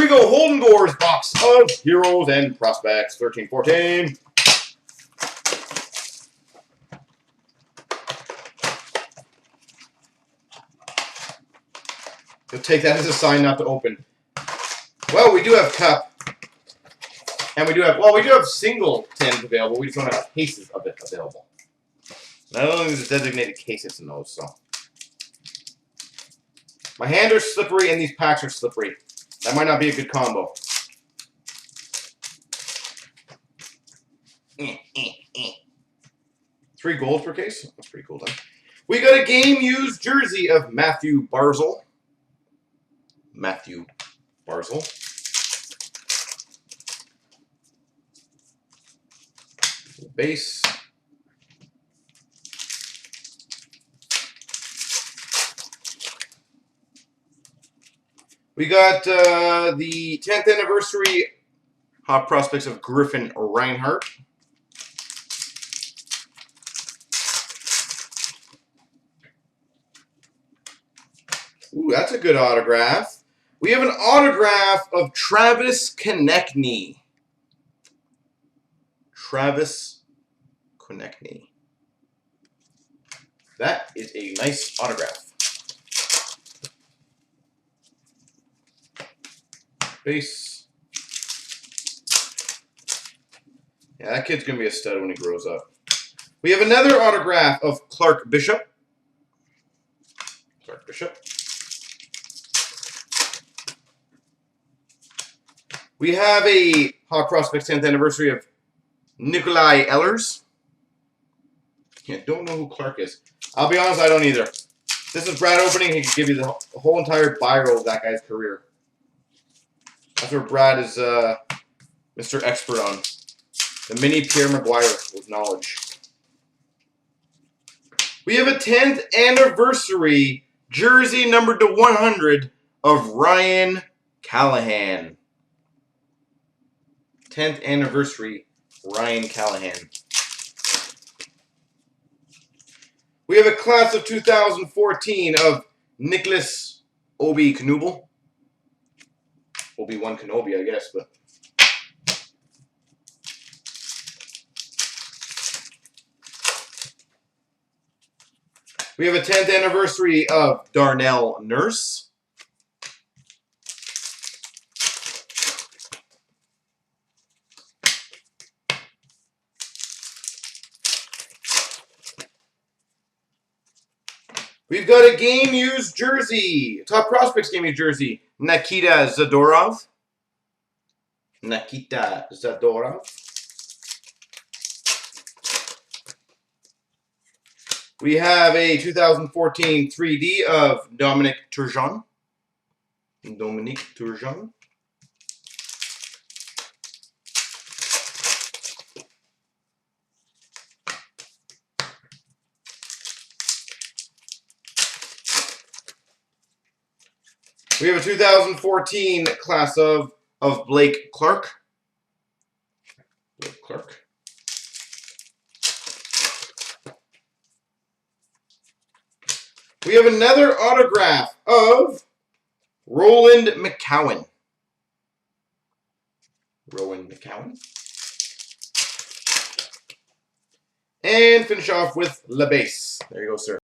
we go. HoldenGhore's box of Heroes and Prospects, 13-14. You'll take that as a sign not to open. Well, we do have Cup. And we do have, well, we do have single tins available. We just don't have cases of it available. I don't think there's designated cases in those, so. My hands are slippery and these packs are slippery. That might not be a good combo. 3 gold per case. That's pretty cool, then. We got a game-used jersey of Matthew Barzal. Base. We got the 10th anniversary Hot Prospects of Griffin Reinhardt. Ooh, that's a good autograph. We have an autograph of Travis Konechny. That is a nice autograph. Base. Yeah, that kid's going to be a stud when he grows up. We have another autograph of Clark Bishop. We have a Hot Prospects 10th anniversary of Nikolai Ehlers. Yeah, don't know who Clark is. I'll be honest, I don't either. This is Brad opening. He can give you the whole entire bio of that guy's career. That's where Brad is Mr. Expert on. The mini Pierre Maguire with knowledge. We have a 10th anniversary jersey numbered to 100 of Ryan Callahan. 10th anniversary Ryan Callahan. We have a class of 2014 of Nicholas Obi-Knuble. Obi-Wan Kenobi, I guess, but. We have a 10th anniversary of Darnell Nurse. We've got a game-used jersey, Top Prospects game-used jersey, Nikita Zadorov. We have a 2014 3D of Dominic Turgeon. We have a 2014 class of Blake Clark. We have another autograph of Roland McCowan. And finish off with LeBase. There you go, sir.